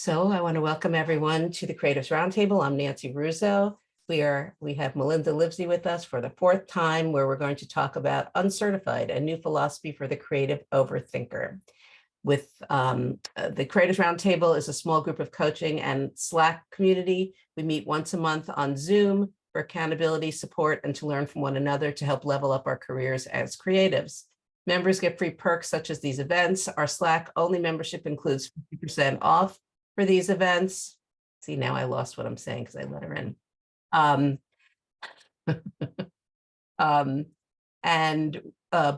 So I want to welcome everyone to the Creatives Roundtable. I'm Nancy Russo. We have Melinda Livsey with us for the fourth time, where we're going to talk about Uncertified, a new philosophy for the creative overthinker. With the Creatives Roundtable is a small group of coaching and Slack community. We meet once a month on Zoom for accountability, support, and to learn from one another to help level up our careers as creatives. Members get free perks such as these events. Our Slack only membership includes 50% off for these events. See, now I lost what I'm saying because I let her in.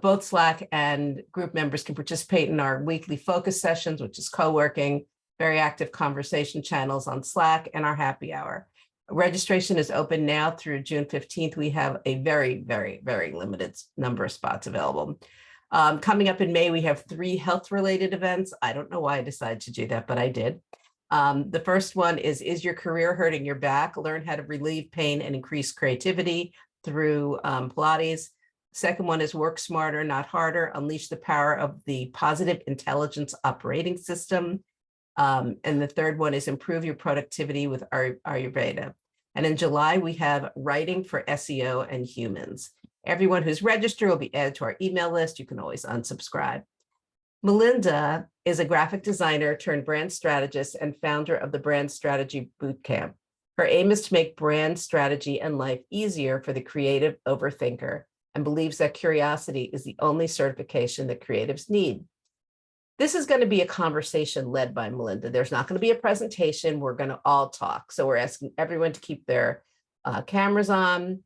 Both Slack and group members can participate in our weekly focus sessions, which is co-working, very active conversation channels on Slack, and our happy hour. Registration is open now through June 15th. We have a very, very, very limited number of spots available. Coming up in May, we have 3 health-related events. I don't know why I decided to do that, but I did. The first one is your career hurting your back? Learn how to relieve pain and increase creativity through Pilates. Second one is work smarter, not harder. Unleash the power of the positive intelligence operating system. And the third one is improve your productivity with Ayurveda. And in July, we have writing for SEO and humans. Everyone who's registered will be added to our email list. You can always unsubscribe. Melinda is a graphic designer turned brand strategist and founder of the Brand Strategy Bootcamp. Her aim is to make brand strategy and life easier for the creative overthinker, and believes that curiosity is the only certification that creatives need. This is going to be a conversation led by Melinda. There's not going to be a presentation. We're going to all talk. So we're asking everyone to keep their cameras on.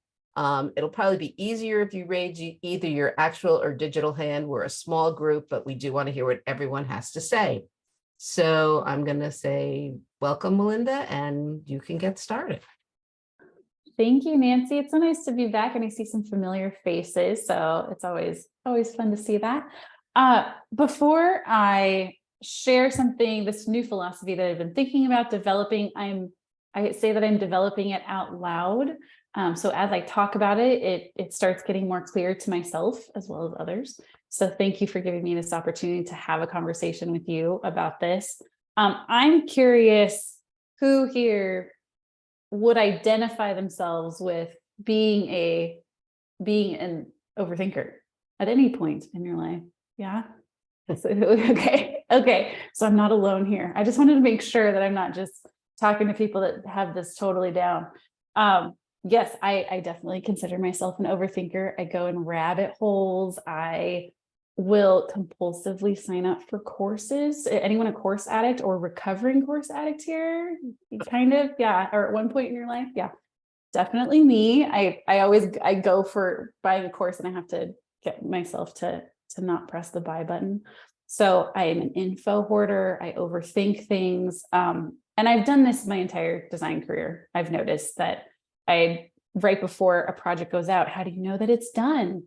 It'll probably be easier if you raise either your actual or digital hand. We're a small group, but we do want to hear what everyone has to say. So I'm going to say, welcome, Melinda, and you can get started. Thank you, Nancy. It's so nice to be back, and I see some familiar faces. So it's always fun to see that. Before I share this new philosophy that I've been thinking about developing, I say that I'm developing it out loud. So as I talk about it, it starts getting more clear to myself as well as others. So thank you for giving me this opportunity to have a conversation with you about this. I'm curious who here would identify themselves with being an overthinker at any point in your life. Yeah. Okay. So I'm not alone here. I just wanted to make sure that I'm not just talking to people that have this totally down. Yes, I definitely consider myself an overthinker. I go in rabbit holes. I will compulsively sign up for courses. Anyone a course addict or recovering course addict here? Kind of, yeah. Or at one point in your life, yeah, definitely me. I go for buying a course and I have to get myself to not press the buy button. So I am an info hoarder. I overthink things. And I've done this my entire design career. I've noticed that right before a project goes out, how do you know that it's done?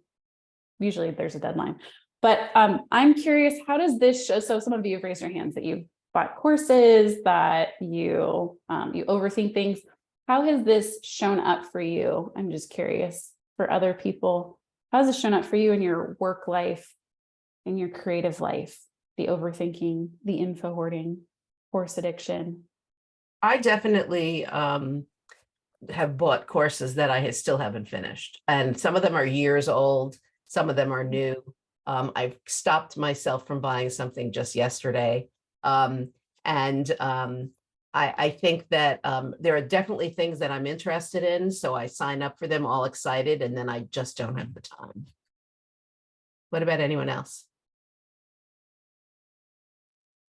Usually there's a deadline. But I'm curious, how does this show? So some of you have raised your hands that you bought courses, that you overthink things. How has this shown up for you? I'm just curious for other people. How has this shown up for you in your work life, in your creative life, the overthinking, the info hoarding, course addiction? I definitely have bought courses that I still haven't finished. And some of them are years old. Some of them are new. I've stopped myself from buying something just yesterday. I think that there are definitely things that I'm interested in. So I sign up for them all excited, and then I just don't have the time. What about anyone else?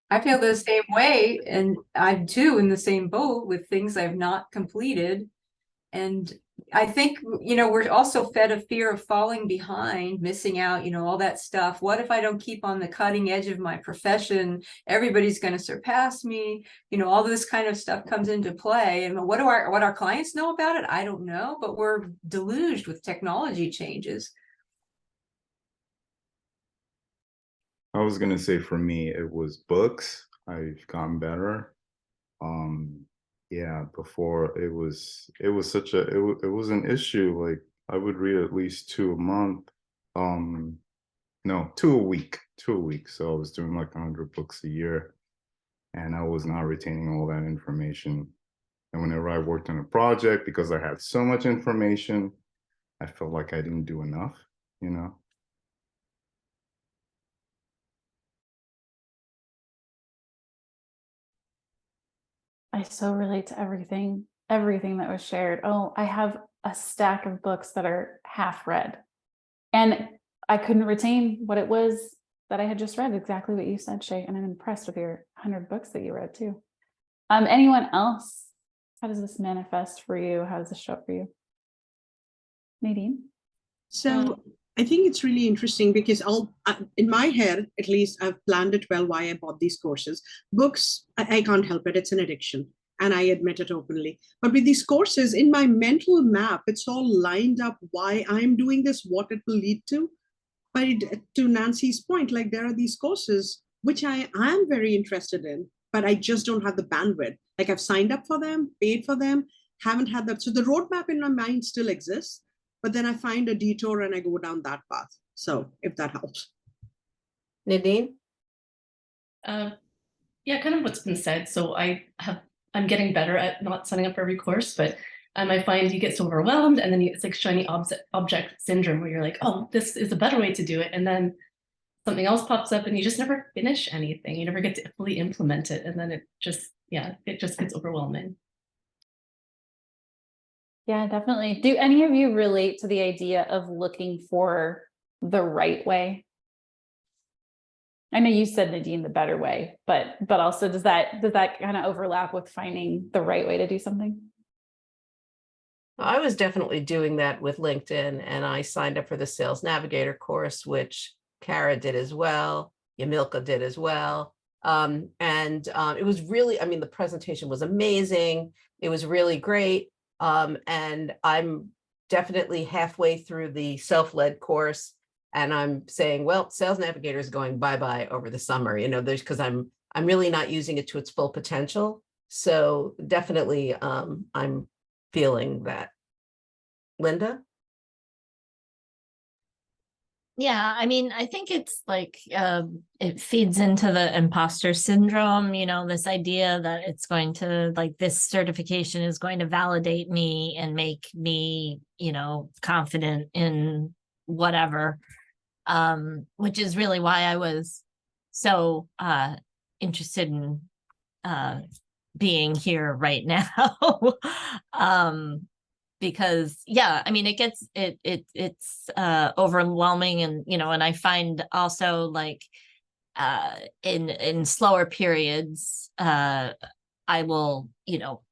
I feel the same way, and I'm too in the same boat with things I've not completed. And I think, we're also fed a fear of falling behind, missing out, all that stuff. What if I don't keep on the cutting edge of my profession? Everybody's going to surpass me. All this kind of stuff comes into play. And what our clients know about it? I don't know, but we're deluged with technology changes. I was gonna say for me, it was books. I've gotten better. Yeah, before it was an issue. Like I would read at least 2 a month. No, 2 a week. So I was doing like 100 books a year. and I was not retaining all that information. And whenever I worked on a project, because I had so much information, I felt like I didn't do enough, you know? I so relate to everything that was shared. Oh, I have a stack of books that are half read, and I couldn't retain what it was that I had just read. Exactly what you said, Shay. And I'm impressed with your 100 books that you read too. Anyone else? How does this manifest for you? How does this show up for you? Nadine? So I think it's really interesting because in my head, at least, I've planned it well why I bought these courses. Books, I can't help it. It's an addiction. And I admit it openly. But with these courses, in my mental map, it's all lined up why I'm doing this, what it will lead to. But to Nancy's point, like there are these courses which I am very interested in, but I just don't have the bandwidth. Like I've signed up for them, paid for them, haven't had that. So the roadmap in my mind still exists, but then I find a detour and I go down that path. So if that helps. Nadine? Yeah, kind of what's been said. So I'm getting better at not signing up for every course, but I find you get so overwhelmed, and then it's like shiny object syndrome, where you're like, oh, this is a better way to do it, and then something else pops up, and you just never finish anything. You never get to fully implement it, and then it just gets overwhelming. Yeah, definitely. Do any of you relate to the idea of looking for the right way? I know you said, Nadine, the better way, but also does that kind of overlap with finding the right way to do something? I was definitely doing that with LinkedIn, and I signed up for the Sales Navigator course, which Kara did as well. Yamilka did as well. It was really, I mean, the presentation was amazing. It was really great. And I'm definitely halfway through the self-led course, and I'm saying, well, Sales Navigator is going bye-bye over the summer, you know, because I'm really not using it to its full potential. So definitely I'm feeling that. Linda? Yeah, I mean, I think it's like it feeds into the imposter syndrome, you know, this idea that it's going to, like, this certification is going to validate me and make me, you know, confident in whatever, which is really why I was so interested in being here right now. Because yeah, I mean, it's overwhelming, and you know, and I find also, like, in slower periods, I will, you know,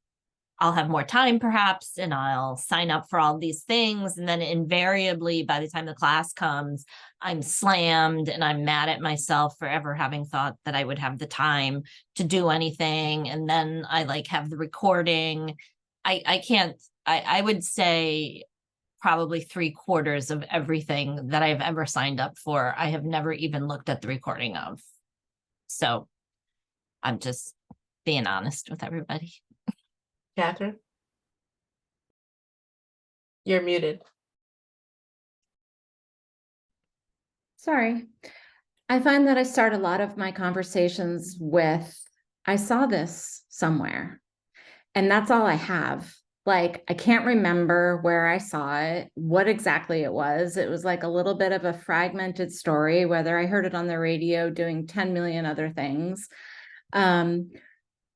I'll have more time perhaps, and I'll sign up for all these things, and then invariably by the time the class comes, I'm slammed and I'm mad at myself for ever having thought that I would have the time to do anything. And then I like have the recording. I would say probably 3/4 of everything that I've ever signed up for, I have never even looked at the recording of. So I'm just being honest with everybody. Catherine? You're muted. Sorry. I find that I start a lot of my conversations with, I saw this somewhere, and that's all I have. Like, I can't remember where I saw it, what exactly it was. It was like a little bit of a fragmented story, whether I heard it on the radio doing 10 million other things.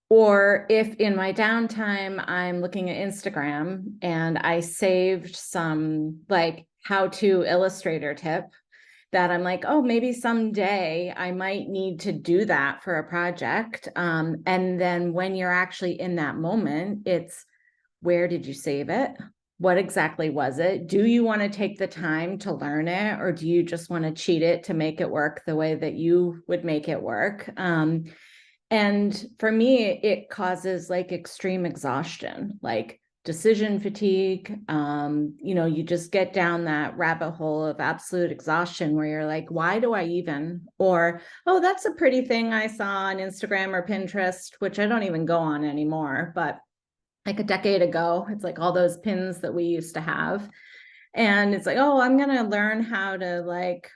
Or if in my downtime, I'm looking at Instagram and I saved some like how-to Illustrator tip that I'm like, oh, maybe someday I might need to do that for a project. And then when you're actually in that moment, it's, where did you save it? What exactly was it? Do you want to take the time to learn it, or do you just want to cheat it to make it work the way that you would make it work? And for me, it causes like extreme exhaustion, like decision fatigue. You know, you just get down that rabbit hole of absolute exhaustion where you're like, why do I even? Or, oh, that's a pretty thing I saw on Instagram or Pinterest, which I don't even go on anymore, but like a decade ago, it's like all those pins that we used to have. And it's like, oh, I'm going to learn how to like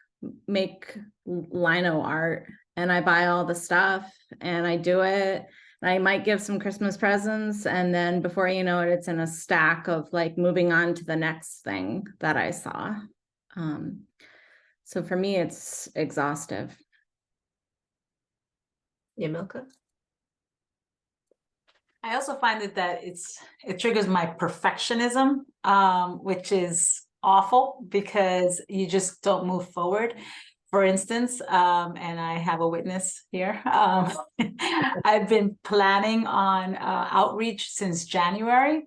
make lino art. and I buy all the stuff and I do it. And I might give some Christmas presents, and then before you know it, it's in a stack of like moving on to the next thing that I saw. So for me, it's exhaustive. Yeah, Milka? I also find that it triggers my perfectionism, which is awful because you just don't move forward. For instance, and I have a witness here. I've been planning on outreach since January,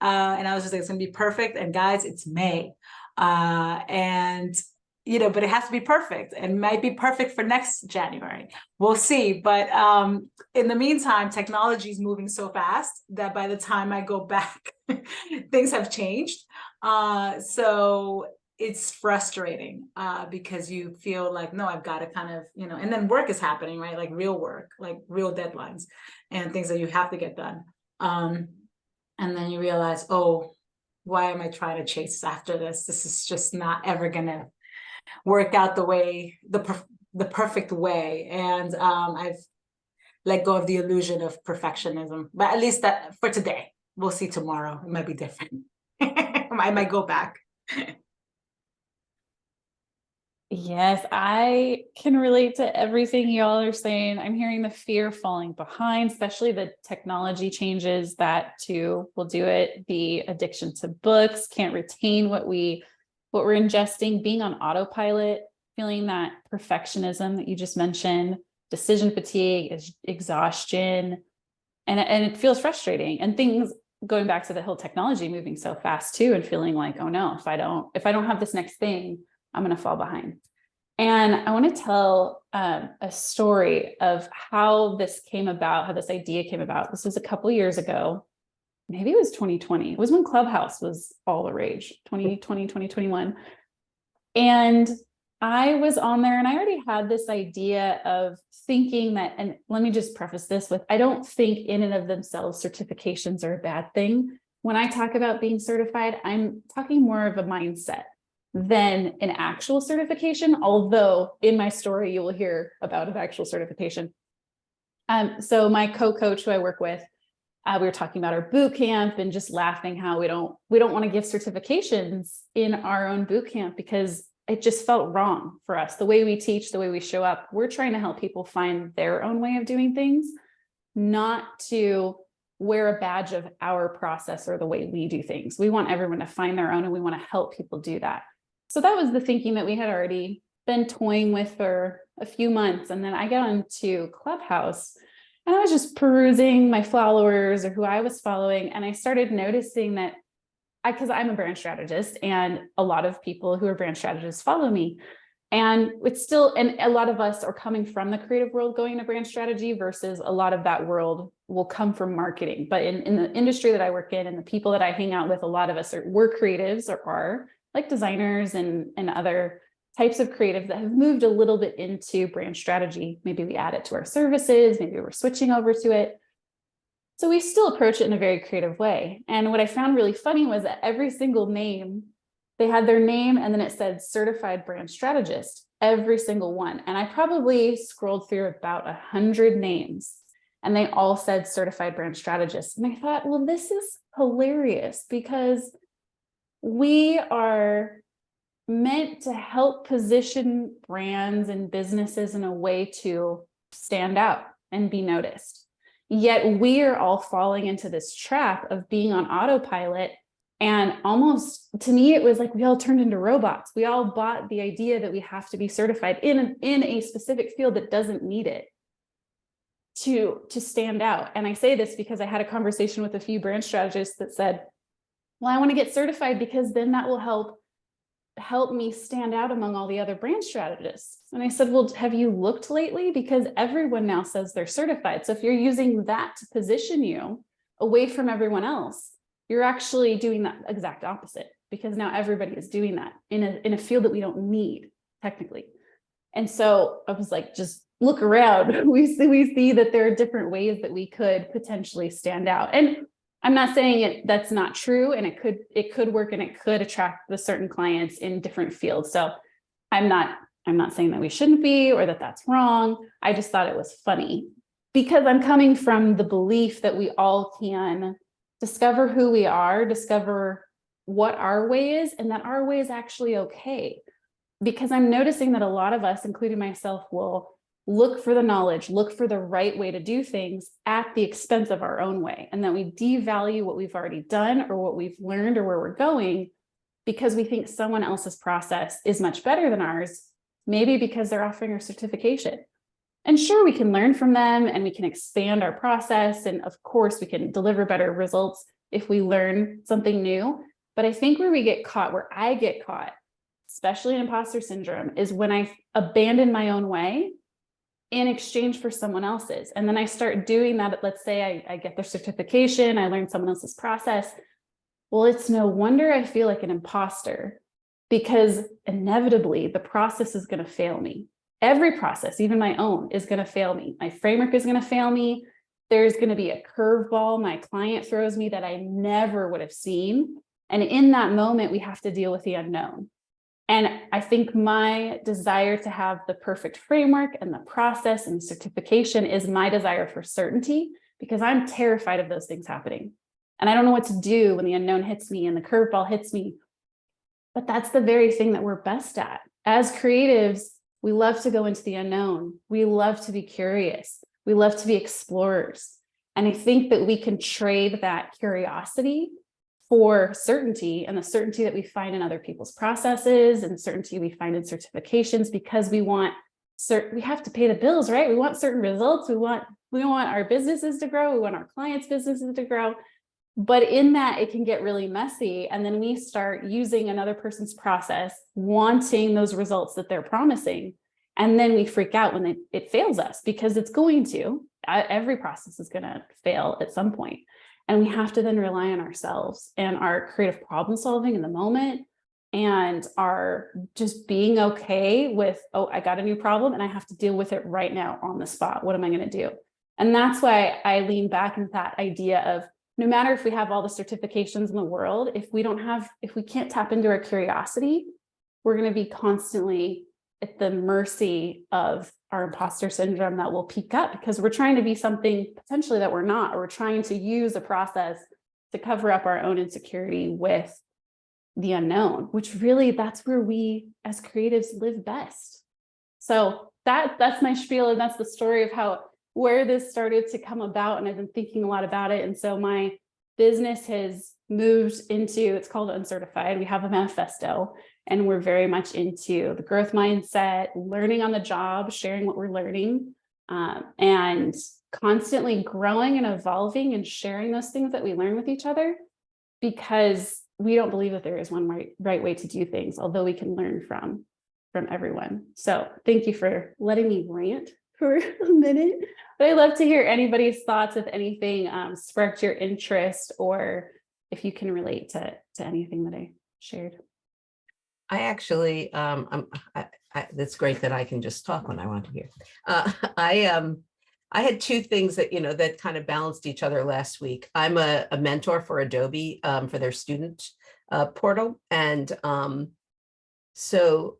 and I was just like, it's gonna be perfect. And guys, it's May, and but it has to be perfect, and might be perfect for next January. We'll see. But in the meantime, technology is moving so fast that by the time I go back, things have changed. So it's frustrating because you feel like, no, I've got to kind of, and then work is happening, right? Like real work, like real deadlines and things that you have to get done. And then you realize, oh, why am I trying to chase after this? This is just not ever gonna work out the way, the perfect way. And I've let go of the illusion of perfectionism, but at least that for today. We'll see tomorrow. It might be different. I might go back. Yes, I can relate to everything y'all are saying. I'm hearing the fear of falling behind, especially the technology changes that too will do it. The addiction to books, can't retain what we're ingesting, being on autopilot, feeling that perfectionism that you just mentioned, decision fatigue, exhaustion, and it feels frustrating. And things going back to the whole technology moving so fast too, and feeling like, oh no, if I don't have this next thing, I'm going to fall behind. And I want to tell a story of how this came about, how this idea came about. This was a couple years ago. Maybe it was 2020. It was when Clubhouse was all the rage, 2020, 2021. And I was on there and I already had this idea of thinking that, and let me just preface this with, I don't think in and of themselves certifications are a bad thing. When I talk about being certified, I'm talking more of a mindset than an actual certification, although in my story, you will hear about an actual certification. So my co-coach who I work with, we were talking about our boot camp and just laughing how we don't want to give certifications in our own boot camp because it just felt wrong for us. The way we teach, the way we show up, we're trying to help people find their own way of doing things, not to wear a badge of our process or the way we do things. We want everyone to find their own and we want to help people do that. So that was the thinking that we had already been toying with for a few months. And then I got onto Clubhouse and I was just perusing my followers or who I was following. And I started noticing that because I'm a brand strategist and a lot of people who are brand strategists follow me. And it's still, and a lot of us are coming from the creative world going to brand strategy versus a lot of that world will come from marketing. But in the industry that I work in and the people that I hang out with, a lot of us we're creatives or are like designers and other types of creatives that have moved a little bit into brand strategy. Maybe we add it to our services, maybe we're switching over to it. So we still approach it in a very creative way. And what I found really funny was that every single name, they had their name and then it said certified brand strategist, every single one. And I probably scrolled through about 100 names and they all said certified brand strategist. And I thought, well, this is hilarious because we are meant to help position brands and businesses in a way to stand out and be noticed. Yet we are all falling into this trap of being on autopilot. And almost to me, it was like we all turned into robots. We all bought the idea that we have to be certified in a specific field that doesn't need it to stand out. And I say this because I had a conversation with a few brand strategists that said, well, I want to get certified because then that will help me stand out among all the other brand strategists. And I said, well, have you looked lately? Because everyone now says they're certified. So if you're using that to position you away from everyone else, you're actually doing that exact opposite because now everybody is doing that in a field that we don't need technically. And so I was like, just look around. We see that there are different ways that we could potentially stand out. And I'm not saying that's not true, and it could work and it could attract the certain clients in different fields. So I'm not I'm not saying that we shouldn't be or that that's wrong. I just thought it was funny because I'm coming from the belief that we all can discover who we are, discover what our way is, and that our way is actually okay. Because I'm noticing that a lot of us, including myself, will look for the knowledge, look for the right way to do things at the expense of our own way. And that we devalue what we've already done or what we've learned or where we're going because we think someone else's process is much better than ours, maybe because they're offering a certification. And sure, we can learn from them and we can expand our process. And of course, we can deliver better results if we learn something new. But I think where we get caught, where I get caught, especially in imposter syndrome, is when I abandon my own way in exchange for someone else's. And then I start doing that. Let's say I get their certification, I learn someone else's process. Well, it's no wonder I feel like an imposter, because inevitably the process is going to fail me. Every process, even my own, is going to fail me. My framework is going to fail me. There's going to be a curveball my client throws me that I never would have seen. And in that moment, we have to deal with the unknown. And I think my desire to have the perfect framework and the process and certification is my desire for certainty, because I'm terrified of those things happening. And I don't know what to do when the unknown hits me and the curveball hits me. But that's the very thing that we're best at. As creatives, we love to go into the unknown. We love to be curious. We love to be explorers. And I think that we can trade that curiosity for certainty, and the certainty that we find in other people's processes and certainty we find in certifications, because we have to pay the bills, right? We want certain results. We want our businesses to grow. We want our clients' businesses to grow. But in that, it can get really messy. And then we start using another person's process, wanting those results that they're promising. And then we freak out when it fails us, because it's going to. Every process is going to fail at some point. And we have to then rely on ourselves and our creative problem solving in the moment, and our just being okay with, oh, I got a new problem and I have to deal with it right now on the spot. What am I going to do? And that's why I lean back into that idea of, no matter if we have all the certifications in the world, if we can't tap into our curiosity, we're going to be constantly at the mercy of our imposter syndrome that will peak up, because we're trying to be something potentially that we're not, or we're trying to use a process to cover up our own insecurity with the unknown, which really, that's where we as creatives live best. So that's my spiel, and that's the story of where this started to come about. And I've been thinking a lot about it. And so my business has moved into, it's called Uncertified. We have a manifesto, and we're very much into the growth mindset, learning on the job, sharing what we're learning, and constantly growing and evolving and sharing those things that we learn with each other, because we don't believe that there is one right way to do things, although we can learn from everyone. So thank you for letting me rant for a minute, but I'd love to hear anybody's thoughts if anything sparked your interest, or if you can relate to anything that I shared. I actually, it's great that I can just talk when I want to hear. I had two things that, that kind of balanced each other last week. I'm a mentor for Adobe for their student portal. And so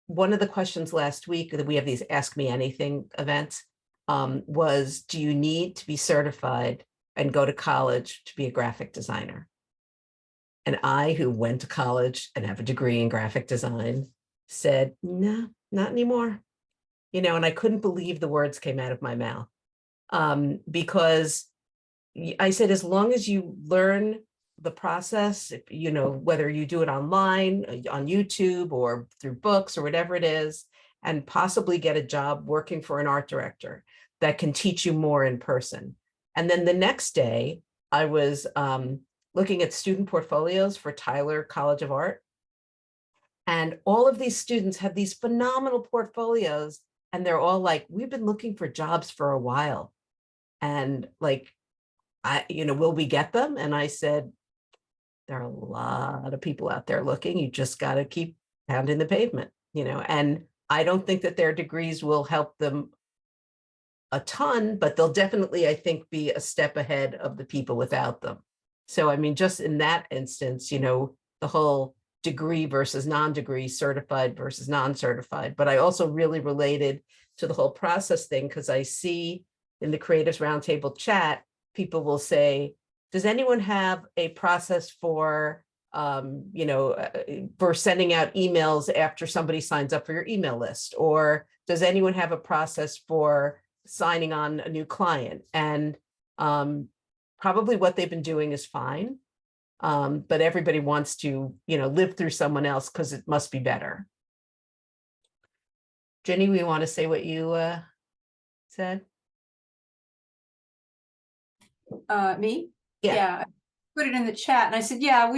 one of the questions last week that we have these Ask Me Anything events was, do you need to be certified and go to college to be a graphic designer? And I, who went to college and have a degree in graphic design, said, no, not anymore. And I couldn't believe the words came out of my mouth, because I said, as long as you learn the process, whether you do it online, on YouTube, or through books, or whatever it is, and possibly get a job working for an art director that can teach you more in person. And then the next day, I was looking at student portfolios for Tyler College of Art. And all of these students have these phenomenal portfolios, and they're all like, we've been looking for jobs for a while. And like, will we get them? And I said, there are a lot of people out there looking. You just got to keep pounding the pavement, and I don't think that their degrees will help them a ton, but they'll definitely, I think, be a step ahead of the people without them. So, I mean, just in that instance, the whole degree versus non-degree, certified versus non-certified. But I also really related to the whole process thing because I see in the Creatives Roundtable chat, people will say, does anyone have a process for, for sending out emails after somebody signs up for your email list? Or does anyone have a process for signing on a new client? And probably what they've been doing is fine. But everybody wants to, live through someone else because it must be better. Jenny, we want to say what you said? Me? Yeah. Yeah. I put it in the chat and I said, yeah,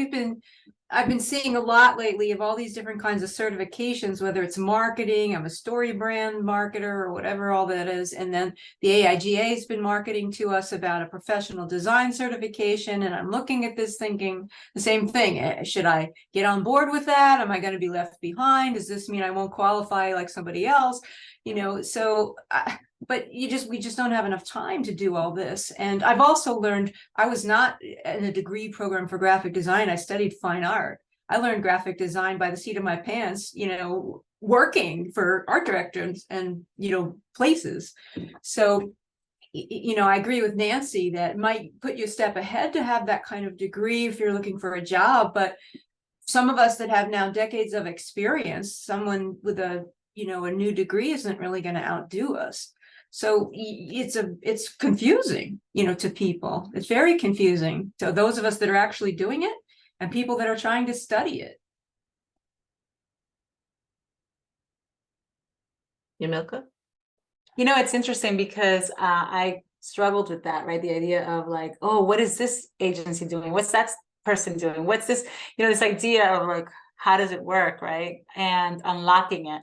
I've been seeing a lot lately of all these different kinds of certifications, whether it's marketing, I'm a story brand marketer or whatever all that is. And then the AIGA has been marketing to us about a professional design certification. And I'm looking at this thinking the same thing. Should I get on board with that? Am I going to be left behind? Does this mean I won't qualify like somebody else? But we just don't have enough time to do all this. And I've also learned, I was not in a degree program for graphic design. I studied fine art. I learned graphic design by the seat of my pants, working for art directors and, places. So, I agree with Nancy that it might put you a step ahead to have that kind of degree if you're looking for a job. But some of us that have now decades of experience, someone with a new degree isn't really going to outdo us. So it's confusing, to people. It's very confusing to those of us that are actually doing it and people that are trying to study it. Yamilka? It's interesting because I struggled with that, right? The idea of like, oh, what is this agency doing? What's that person doing? What's this, this idea of like, how does it work, right? And unlocking it.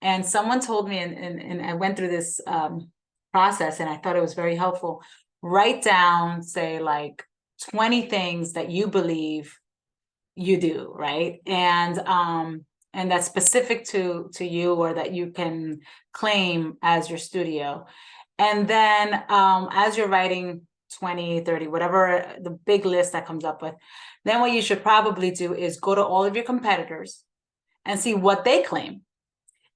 And someone told me, and I went through this process and I thought it was very helpful. Write down, say like 20 things that you believe you do, right? And that's specific to you or that you can claim as your studio. And then as you're writing 20, 30, whatever the big list that comes up with, then what you should probably do is go to all of your competitors and see what they claim.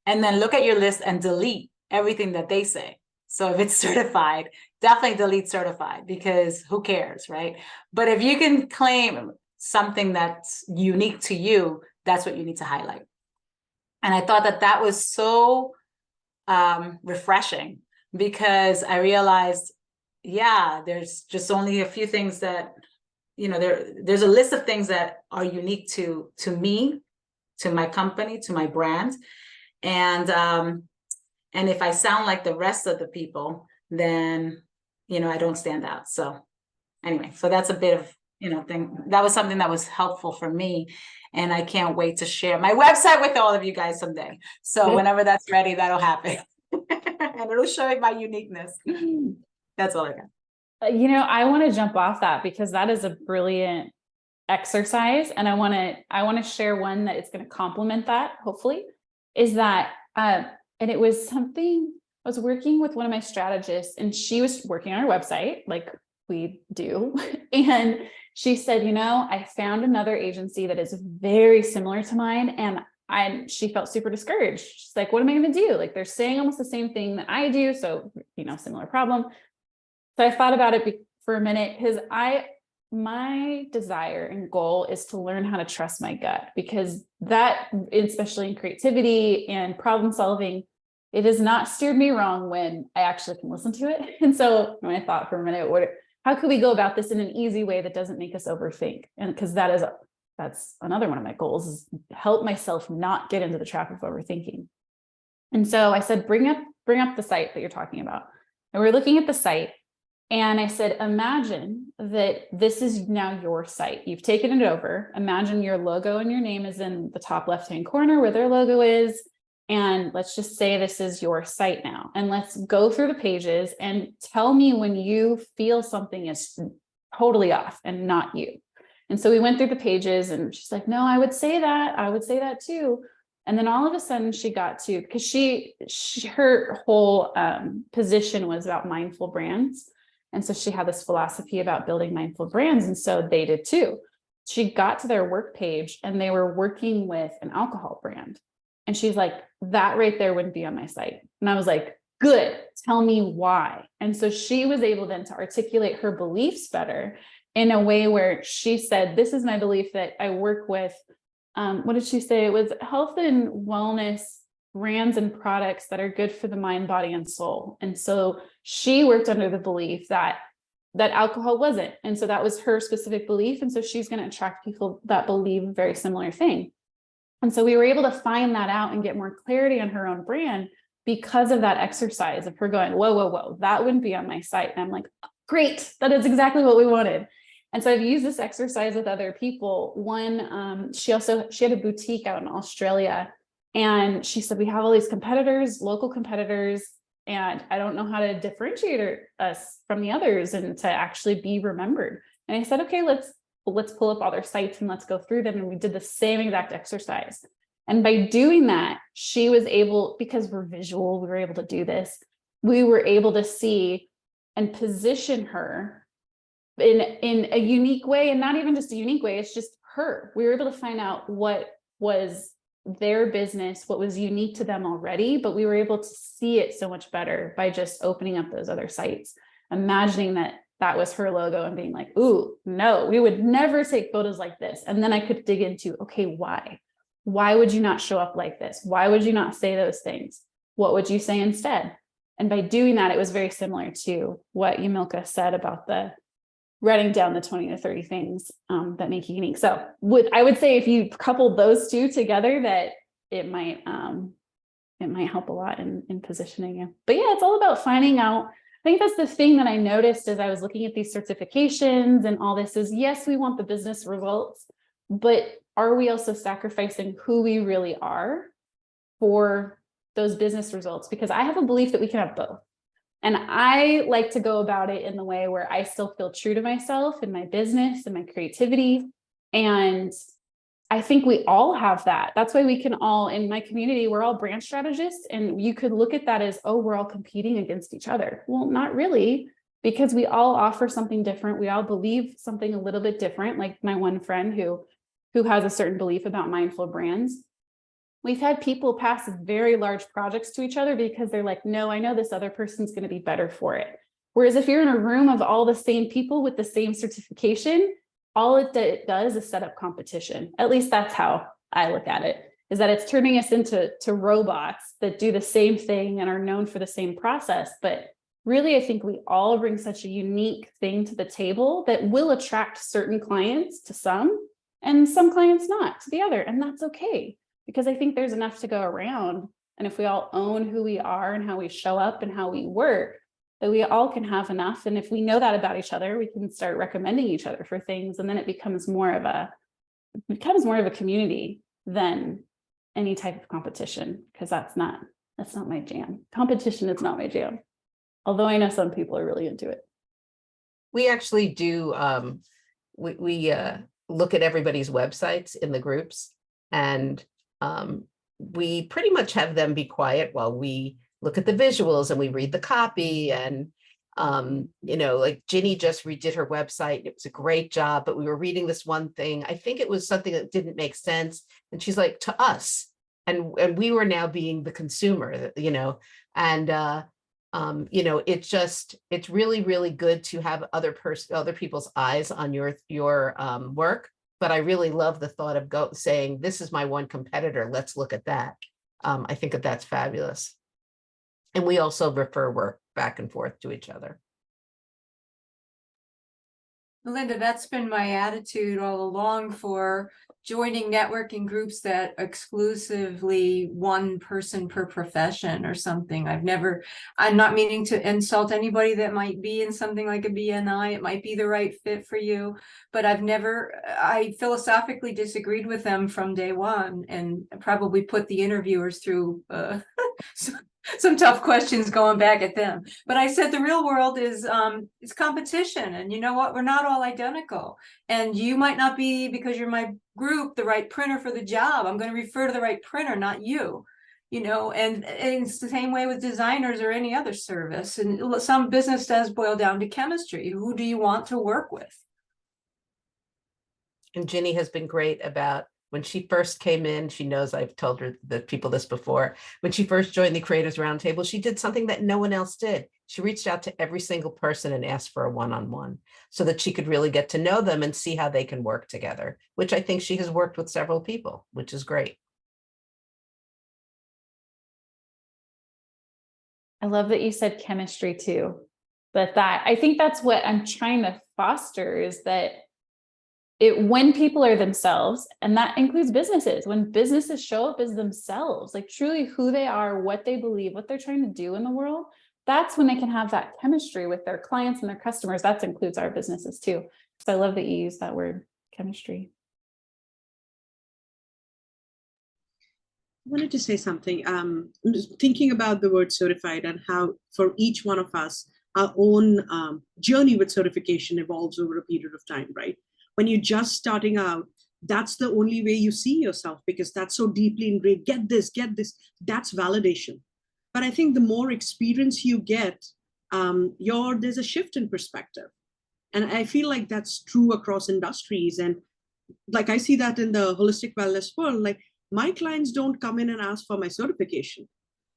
And then look at your list and delete everything that they say. So if it's certified, definitely delete certified because who cares, right? But if you can claim something that's unique to you, that's what you need to highlight. And I thought that was so refreshing because I realized, yeah, there's just only a few things that, there's a list of things that are unique to me, to my company, to my brand. And if I sound like the rest of the people, then, I don't stand out. So anyway, so that's a bit of, thing. That was something that was helpful for me. And I can't wait to share my website with all of you guys someday. So whenever that's ready, that'll happen. And it'll show my uniqueness. That's all I got. I want to jump off that because that is a brilliant exercise. And I want to share one that it's going to complement that, hopefully, is that, and it was something, I was working with one of my strategists and she was working on our website like we do. And she said, I found another agency that is very similar to mine. And she felt super discouraged. She's like, what am I going to do? Like they're saying almost the same thing that I do. So, similar problem. So I thought about it for a minute because my desire and goal is to learn how to trust my gut, because that, especially in creativity and problem solving, it has not steered me wrong when I actually can listen to it. And so when I thought for a minute, how could we go about this in an easy way that doesn't make us overthink? And because that's another one of my goals, is help myself not get into the trap of overthinking. And so I said, bring up the site that you're talking about. And we're looking at the site. And I said, imagine that this is now your site. You've taken it over. Imagine your logo and your name is in the top left-hand corner where their logo is. And let's just say this is your site now. And let's go through the pages and tell me when you feel something is totally off and not you. And so we went through the pages and she's like, no, I would say that too. And then all of a sudden she got to, because her whole position was about mindful brands. And so she had this philosophy about building mindful brands. And so they did too. she got to their work page and they were working with an alcohol brand. And she's like, that right there wouldn't be on my site. And I was like, good, tell me why. And so she was able then to articulate her beliefs better in a way where she said, this is my belief that I work with, what did she say? It was health and wellness brands and products that are good for the mind, body, and soul. And so she worked under the belief that alcohol wasn't. And so that was her specific belief. And so she's going to attract people that believe a very similar thing. And so we were able to find that out and get more clarity on her own brand because of that exercise of her going, whoa, whoa, whoa, that wouldn't be on my site. And I'm like, great, that is exactly what we wanted. And so I've used this exercise with other people. One, she had a boutique out in Australia, and she said, we have all these competitors, local competitors, and I don't know how to differentiate us from the others and to actually be remembered. And I said, okay, let's pull up all their sites and let's go through them. And we did the same exact exercise. And by doing that, she was able, because we're visual, we were able to do this. We were able to see and position her in a unique way, and not even just a unique way, it's just her. We were able to find out what was their business, what was unique to them already, but we were able to see it so much better by just opening up those other sites, imagining that was her logo and being like, ooh, no, we would never take photos like this. And then I could dig into, okay, why? Why would you not show up like this? Why would you not say those things? What would you say instead? And by doing that, it was very similar to what Yamilka said about the writing down the 20 to 30 things that make you unique. So I would say if you couple those two together, that it might help a lot in positioning you. But yeah, it's all about finding out. I think that's the thing that I noticed as I was looking at these certifications and all this is, yes, we want the business results, but are we also sacrificing who we really are for those business results? Because I have a belief that we can have both. And I like to go about it in the way where I still feel true to myself and my business and my creativity. And I think we all have that. That's why we can all, in my community, we're all brand strategists. And you could look at that as, oh, we're all competing against each other. Well, not really, because we all offer something different. We all believe something a little bit different. Like my one friend who has a certain belief about mindful brands. We've had people pass very large projects to each other because they're like, no, I know this other person's going to be better for it. Whereas if you're in a room of all the same people with the same certification, all it does is set up competition. At least that's how I look at it, is that it's turning us into robots that do the same thing and are known for the same process. But really, I think we all bring such a unique thing to the table that will attract certain clients to some and some clients not to the other. And that's okay. Because I think there's enough to go around. And if we all own who we are and how we show up and how we work, that we all can have enough. And if we know that about each other, we can start recommending each other for things. And then it becomes more of a community than any type of competition, because that's not my jam. Competition is not my jam. Although I know some people are really into it. We actually do, we look at everybody's websites in the groups, and we pretty much have them be quiet while we look at the visuals and we read the copy. And like Ginny just redid her website. It was a great job, but we were reading this one thing. I think it was something that didn't make sense. And she's like, to us, and we were now being the consumer, and it's really, really good to have other people's eyes on your work. But I really love the thought of saying, this is my one competitor, let's look at that. I think that's fabulous. And we also refer work back and forth to each other. Melinda, that's been my attitude all along for joining networking groups that exclusively one person per profession or something. I'm not meaning to insult anybody that might be in something like a BNI. It might be the right fit for you, but I philosophically disagreed with them from day one, and probably put the interviewers through some tough questions going back at them. But I said the real world is competition, and you know what? We're not all identical, and you might not be, because you're my group, the right printer for the job. I'm going to refer to the right printer, not you. And it's the same way with designers or any other service. And some business does boil down to chemistry. Who do you want to work with? And Ginny has been great about when she first came in, she knows I've told her the people this before. When she first joined the Creators Roundtable, she did something that no one else did. She reached out to every single person and asked for a one-on-one so that she could really get to know them and see how they can work together, which I think she has worked with several people, which is great. I love that you said chemistry too. But I think that's what I'm trying to foster, is that when people are themselves, and that includes businesses, when businesses show up as themselves, like truly who they are, what they believe, what they're trying to do in the world, that's when they can have that chemistry with their clients and their customers. That includes our businesses too. So I love that you use that word, chemistry. I wanted to say something. I'm just thinking about the word certified and how for each one of us, our own journey with certification evolves over a period of time, right? When you're just starting out, that's the only way you see yourself, because that's so deeply ingrained. Get this, that's validation. But I think the more experience you get, there's a shift in perspective. And I feel like that's true across industries. And like I see that in the holistic wellness world, like my clients don't come in and ask for my certification.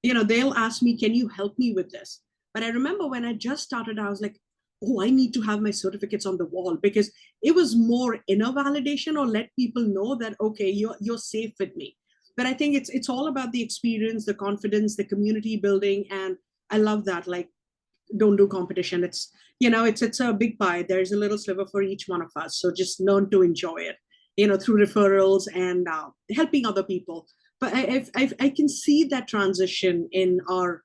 They'll ask me, can you help me with this? But I remember when I just started, I was like, oh, I need to have my certificates on the wall, because it was more inner validation, or let people know that, okay, you're safe with me. But I think it's all about the experience, the confidence, the community building. And I love that. Like, don't do competition. It's a big pie. There's a little sliver for each one of us. So just learn to enjoy it, through referrals and helping other people. But I can see that transition in our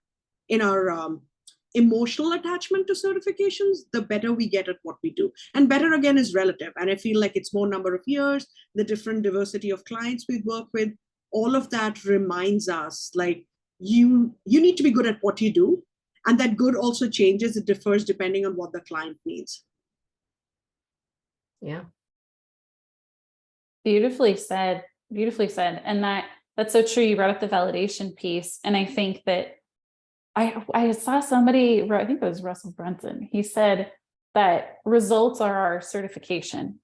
emotional attachment to certifications. The better we get at what we do, and better again is relative. And I feel like it's more number of years, the different diversity of clients we work with, all of that reminds us, like, you need to be good at what you do. And that good also changes. It differs depending on what the client needs. Yeah. Beautifully said. Beautifully said. And that's so true. You brought up the validation piece. And I think that I saw somebody, I think it was Russell Brunson. He said that results are our certification.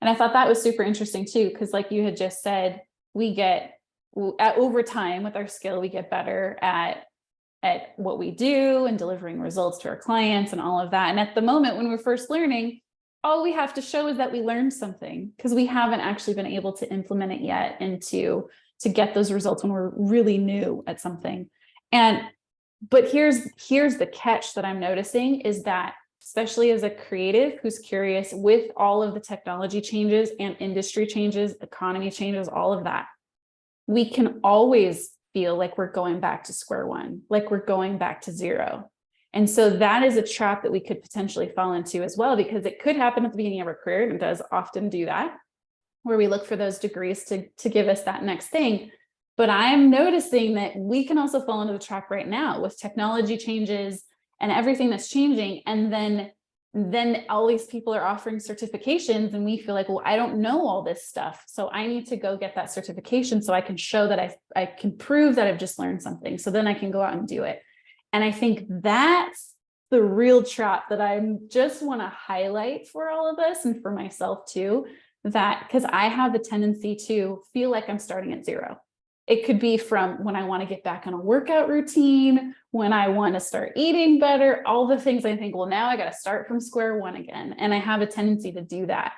And I thought that was super interesting too, because like you had just said, we get over time with our skill, we get better at what we do and delivering results to our clients and all of that. And at the moment when we're first learning, all we have to show is that we learned something, because we haven't actually been able to implement it yet and to get those results when we're really new at something. But here's the catch that I'm noticing, is that especially as a creative who's curious, with all of the technology changes and industry changes, economy changes, all of that, we can always feel like we're going back to square one, like we're going back to zero. And so that is a trap that we could potentially fall into as well, because it could happen at the beginning of our career, and it does often do that, where we look for those degrees to give us that next thing. But I'm noticing that we can also fall into the trap right now with technology changes and everything that's changing. And then all these people are offering certifications, and we feel like, well, I don't know all this stuff, so I need to go get that certification so I can show that I can prove that I've just learned something. So then I can go out and do it. And I think that's the real trap that I just want to highlight for all of us, and for myself too, that because I have the tendency to feel like I'm starting at zero. It could be from when I want to get back on a workout routine, when I want to start eating better, all the things I think, well, now I got to start from square one again. And I have a tendency to do that.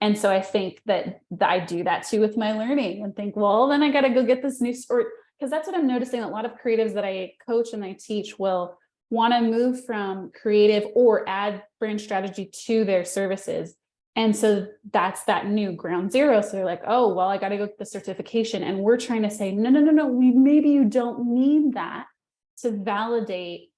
And so I think that I do that too with my learning, and think, well, then I got to go get this new sport. Because that's what I'm noticing. A lot of creatives that I coach and I teach will want to move from creative or add brand strategy to their services. And so that's that new ground zero. So they're like, oh, well, I got to go get the certification. And we're trying to say, no, maybe you don't need that to validate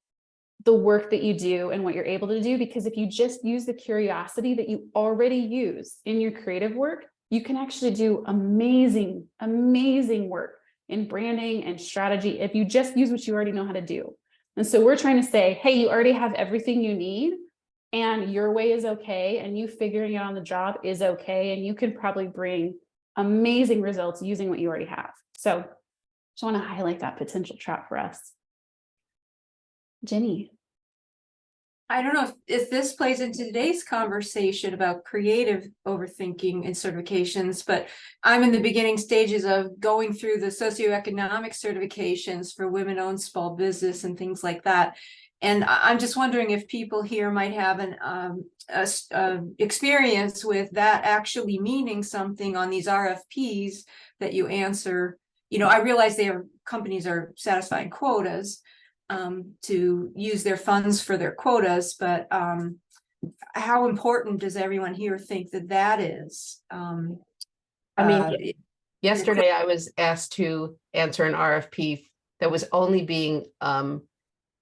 the work that you do and what you're able to do. Because if you just use the curiosity that you already use in your creative work, you can actually do amazing, amazing work in branding and strategy if you just use what you already know how to do. And so we're trying to say, hey, you already have everything you need, and your way is okay, and you figuring it out on the job is okay, and you can probably bring amazing results using what you already have. So just want to highlight that potential trap for us. Jenny. I don't know if this plays into today's conversation about creative overthinking and certifications, but I'm in the beginning stages of going through the socioeconomic certifications for women-owned small business and things like that. And I'm just wondering if people here might have an experience with that actually meaning something on these RFPs that you answer. You know, I realize companies are satisfying quotas to use their funds for their quotas, but how important does everyone here think that is? I mean, yesterday I was asked to answer an RFP that was only being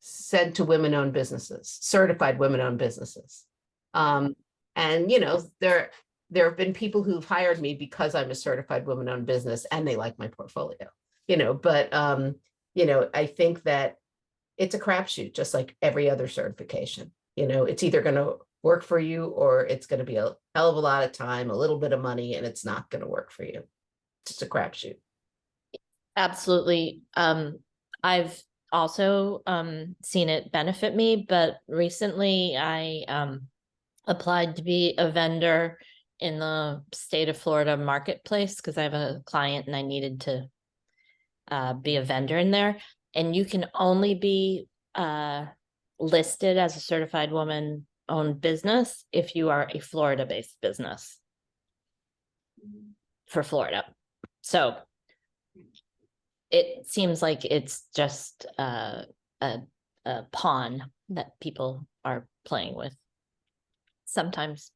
sent to women-owned businesses, certified women-owned businesses. And you know, there have been people who've hired me because I'm a certified women-owned business and they like my portfolio, you know, but you know, I think that it's a crapshoot, just like every other certification. You know, it's either going to work for you or it's going to be a hell of a lot of time, a little bit of money, and it's not going to work for you. It's just a crapshoot. Absolutely. I've also seen it benefit me, but recently I applied to be a vendor in the state of Florida marketplace because I have a client and I needed to be a vendor in there. And you can only be listed as a certified woman-owned business if you are a Florida-based business for Florida. So it seems like it's just a pawn that people are playing with sometimes.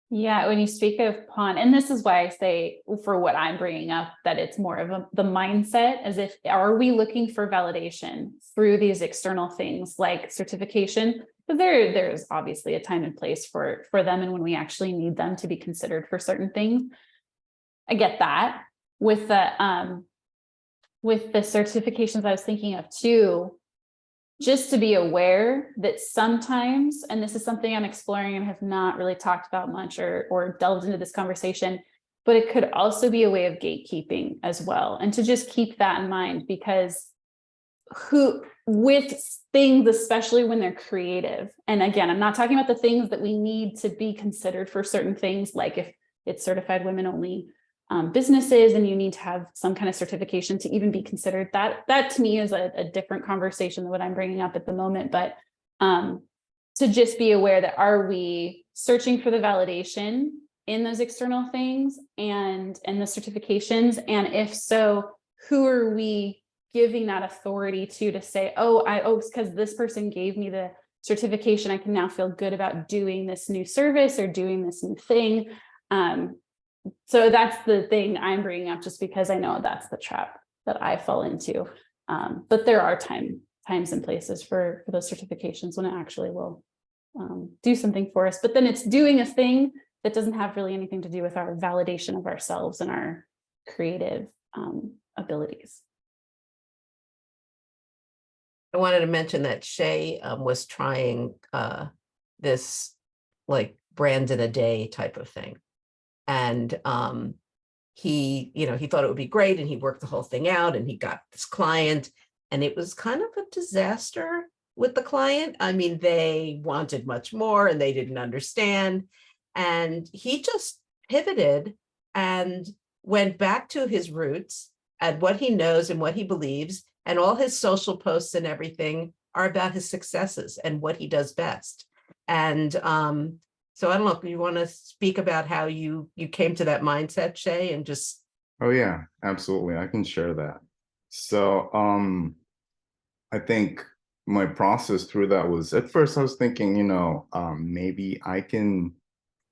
Yeah, when you speak of pawn, and this is why I say for what I'm bringing up, that it's more of the mindset as if, are we looking for validation through these external things like certification? But there's obviously a time and place for them and when we actually need them to be considered for certain things. I get that. With the certifications I was thinking of too, just to be aware that sometimes, and this is something I'm exploring and have not really talked about much or delved into this conversation, but it could also be a way of gatekeeping as well. And to just keep that in mind, because with things, especially when they're creative, and again, I'm not talking about the things that we need to be considered for certain things, like if it's certified women only businesses and you need to have some kind of certification to even be considered, that to me is a different conversation than what I'm bringing up at the moment. But to just be aware that, are we searching for the validation in those external things and the certifications? And if so, who are we giving that authority to say, because this person gave me the certification, I can now feel good about doing this new service or doing this new thing. So that's the thing I'm bringing up, just because I know that's the trap that I fall into. But there are times and places for those certifications when it actually will do something for us. But then it's doing a thing that doesn't have really anything to do with our validation of ourselves and our creative abilities. I wanted to mention that Shay was trying this like brands in a day type of thing. And he thought it would be great, and he worked the whole thing out, and he got this client, and it was kind of a disaster with the client. I mean, they wanted much more and they didn't understand. And he just pivoted and went back to his roots and what he knows and what he believes, and all his social posts and everything are about his successes and what he does best. And so I don't know if you want to speak about how you came to that mindset, Shay, and just. Oh yeah, absolutely. I can share that. So I think my process through that was, at first I was thinking, maybe I can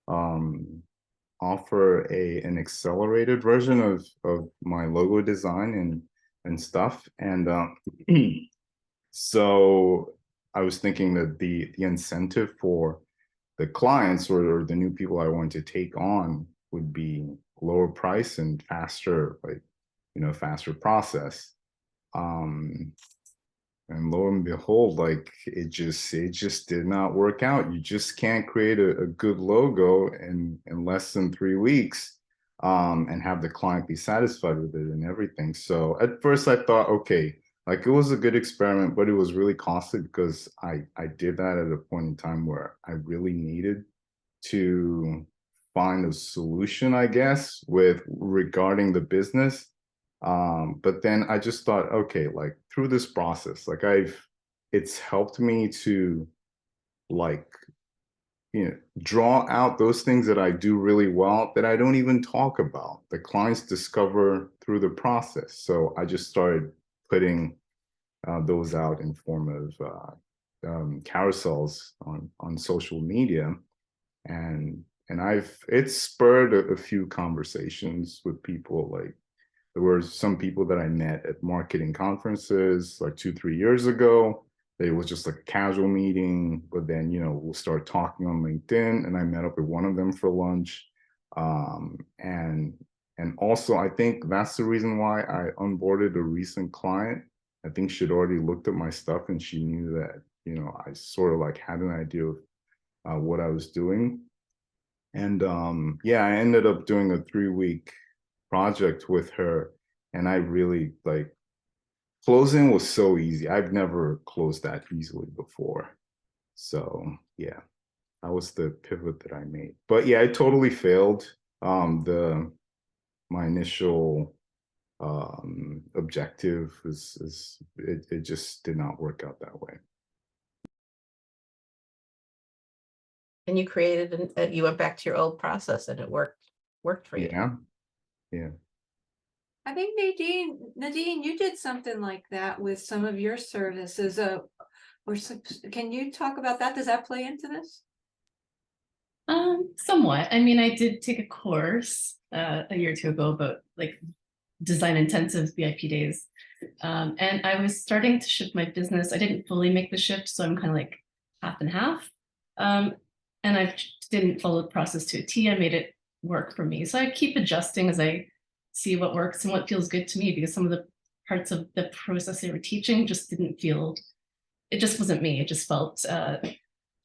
offer an accelerated version of my logo design and stuff. And so I was thinking that the incentive for the clients or the new people I want to take on would be lower price and faster, faster process. And lo and behold, it just did not work out. You just can't create a good logo in less than 3 weeks and have the client be satisfied with it and everything. So at first I thought, okay, like it was a good experiment, but it was really costly because I did that at a point in time where I really needed to find a solution, I guess, with regarding the business. But then I just thought, okay, like through this process, like it's helped me to like, draw out those things that I do really well that I don't even talk about. The clients discover through the process. So I just started putting those out in form of carousels on social media, and it's spurred a few conversations with people. Like there were some people that I met at marketing conferences like 2-3 years ago. It was just like a casual meeting, but then we'll start talking on LinkedIn, and I met up with one of them for lunch. And also I think that's the reason why I onboarded a recent client. I think she'd already looked at my stuff and she knew that I sort of like had an idea of what I was doing. And yeah, I ended up doing a 3-week project with her, and I really like closing was so easy. I've never closed that easily before. So yeah, that was the pivot that I made. But yeah, it totally failed. My initial objective is it just did not work out that way. And you created, and you went back to your old process, and it worked for you. Yeah. I think Nadine, you did something like that with some of your services. Can you talk about that? Does that play into this? Somewhat. I mean, I did take a course a year or two ago about like design intensive VIP days. And I was starting to shift my business. I didn't fully make the shift, so I'm kind of like half and half. And I didn't follow the process to a T. I made it work for me. So I keep adjusting as I see what works and what feels good to me, because some of the parts of the process they were teaching just didn't feel, it just wasn't me. It just felt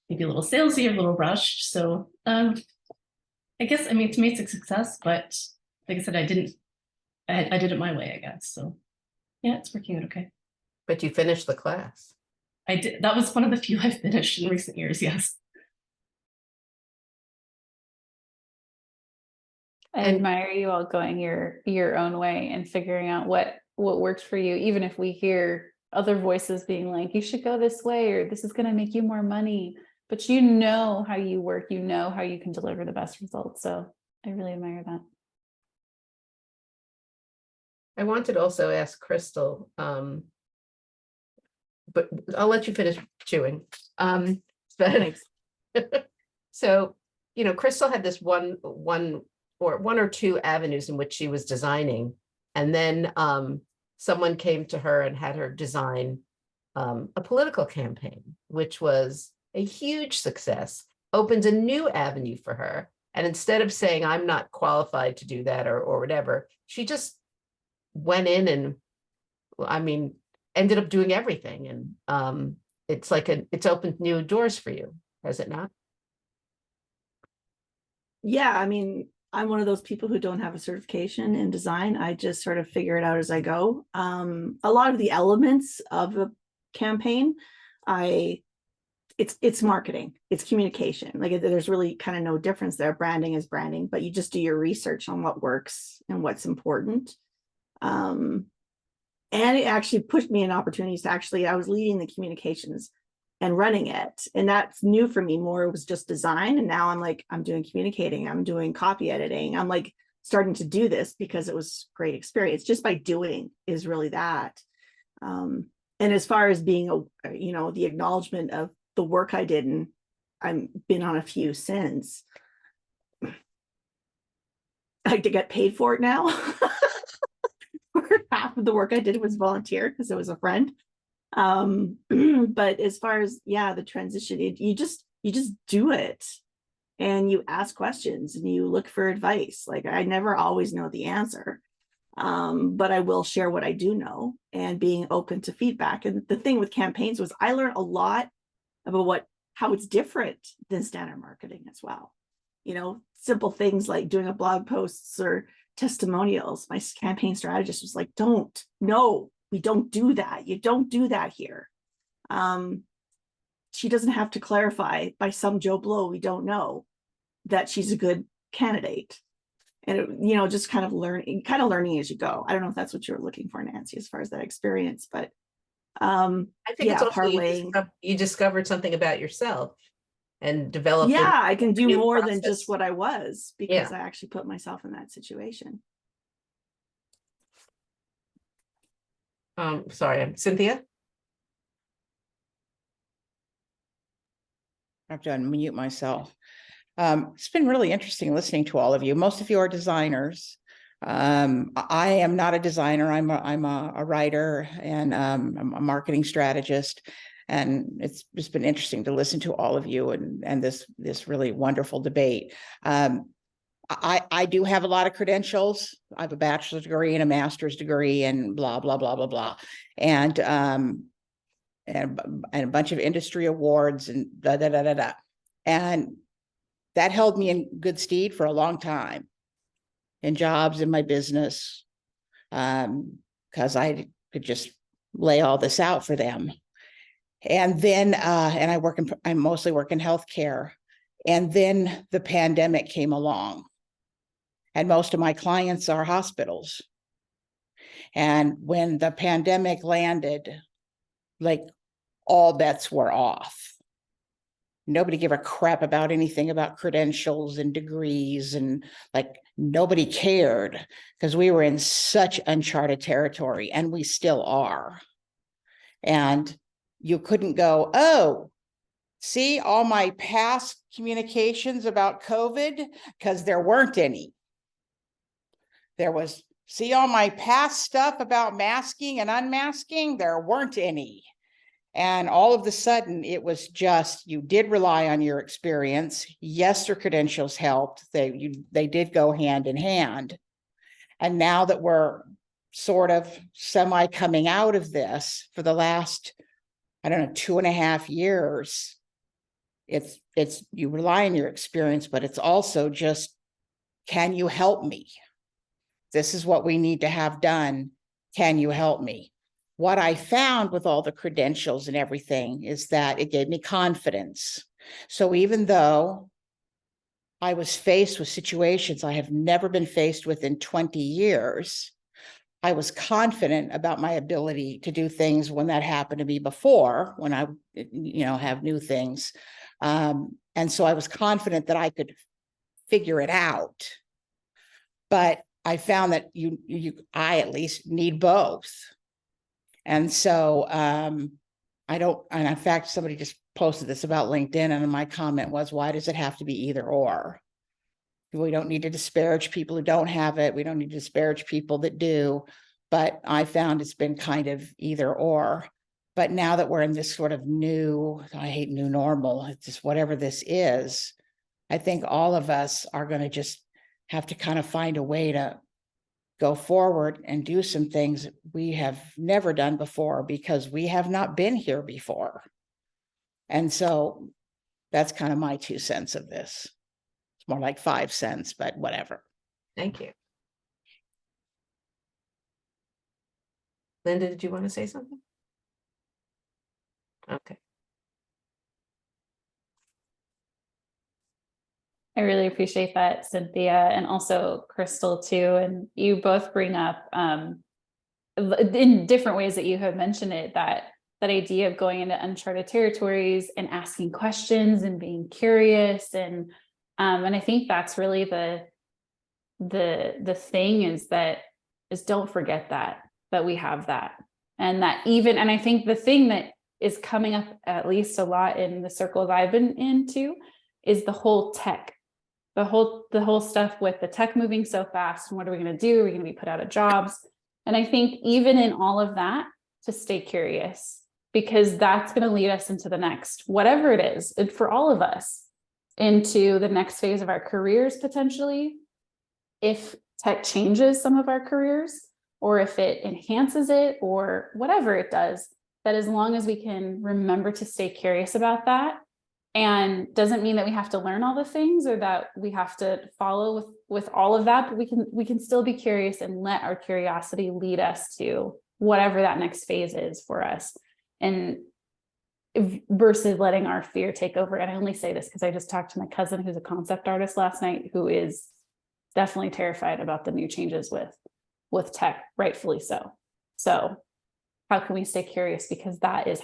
maybe a little salesy, a little rushed. So I guess, I mean, to me, it's a success, but like I said, I did it my way, I guess. So yeah, it's working out okay. But you finished the class. I did. That was one of the few I've finished in recent years. Yes. I admire you all going your own way and figuring out what works for you, even if we hear other voices being like, you should go this way, or this is going to make you more money, but you know how you work, you know how you can deliver the best results. So I really admire that. I wanted to also ask Crystal, but I'll let you finish chewing. So, Crystal had this one or two avenues in which she was designing, and then someone came to her and had her design a political campaign, which was a huge success, opened a new avenue for her. And instead of saying, I'm not qualified to do that or whatever, she just went in and, I mean, ended up doing everything. And it's like it's opened new doors for you, has it not? Yeah, I mean, I'm one of those people who don't have a certification in design. I just sort of figure it out as I go. A lot of the elements of a campaign, it's marketing, it's communication. Like there's really kind of no difference there. Branding is branding, but you just do your research on what works and what's important. And it actually pushed me in opportunities to I was leading the communications and running it. And that's new for me. More it was just design. And now I'm doing communicating, I'm doing copy editing. I'm like starting to do this because it was great experience. Just by doing is really that. And as far as being the acknowledgement of the work I did, and I've been on a few since, I like to get paid for it now. Half of the work I did was volunteer because it was a friend. But as far as the transition, you just do it, and you ask questions and you look for advice. Like I never always know the answer, but I will share what I do know, and being open to feedback. And the thing with campaigns was I learned a lot about how it's different than standard marketing as well. Simple things like doing a blog posts or testimonials. My campaign strategist was like, no, we don't do that. You don't do that here. She doesn't have to clarify by some Joe Blow we don't know that she's a good candidate. And, you know, just kind of learning as you go. I don't know if that's what you were looking for, Nancy, as far as that experience, but I think it's yeah, also parlaying. you discovered something about yourself and developed. Yeah, I can do new more than process. just what I was, because Yeah. I actually put myself in that situation. Sorry, Cynthia. I have to unmute myself. It's been really interesting listening to all of you. Most of you are designers. I am not a designer. I'm a writer, and I'm a marketing strategist. And it's just been interesting to listen to all of you and this really wonderful debate. I do have a lot of credentials. I have a bachelor's degree and a master's degree and blah, blah, blah, blah, blah. And a bunch of industry awards and da, da, da, da, da. And that held me in good stead for a long time in jobs in my business, because I could just lay all this out for them. And then, and I mostly work in healthcare. And then the pandemic came along, and most of my clients are hospitals. And when the pandemic landed, like, all bets were off. Nobody gave a crap about anything about credentials and degrees, and like nobody cared, because we were in such uncharted territory, and we still are. And you couldn't go, oh, see all my past communications about COVID, because there weren't any. There was, see all my past stuff about masking and unmasking, there weren't any. And all of a sudden, it was just, you did rely on your experience. Yes, your credentials helped. They did go hand in hand. And now that we're sort of semi coming out of this for the last, I don't know, 2.5 years, it's you rely on your experience, but it's also just, can you help me? This is what we need to have done. Can you help me? What I found with all the credentials and everything is that it gave me confidence. So even though I was faced with situations I have never been faced with in 20 years, I was confident about my ability to do things when that happened to me before, when I, have new things. And so I was confident that I could figure it out. But I found that I at least need both. And so I don't, and in fact, somebody just posted this about LinkedIn, and my comment was, why does it have to be either or? We don't need to disparage people who don't have it. We don't need to disparage people that do. But I found it's been kind of either or. But now that we're in this sort of new, I hate new normal, it's just whatever this is, I think all of us are going to just have to kind of find a way to go forward and do some things we have never done before, because we have not been here before. And so that's kind of my 2 cents of this. It's more like 5 cents, but whatever. Thank you. Linda, did you want to say something? Okay. I really appreciate that, Cynthia, and also Crystal too. And you both bring up in different ways that you have mentioned it, that idea of going into uncharted territories and asking questions and being curious. And I think that's really the thing is don't forget that we have that. And that and I think the thing that is coming up at least a lot in the circles I've been into is the whole tech. The whole stuff with the tech moving so fast, and what are we going to do? Are we going to be put out of jobs? And I think even in all of that, to stay curious, because that's going to lead us into the next, whatever it is, and for all of us, into the next phase of our careers potentially. If tech changes some of our careers, or if it enhances it, or whatever it does, that as long as we can remember to stay curious about that. And doesn't mean that we have to learn all the things, or that we have to follow with all of that, but we can still be curious and let our curiosity lead us to whatever that next phase is for us. And versus letting our fear take over. And I only say this because I just talked to my cousin who's a concept artist last night, who is definitely terrified about the new changes with tech, rightfully so. So how can we stay curious? Because that is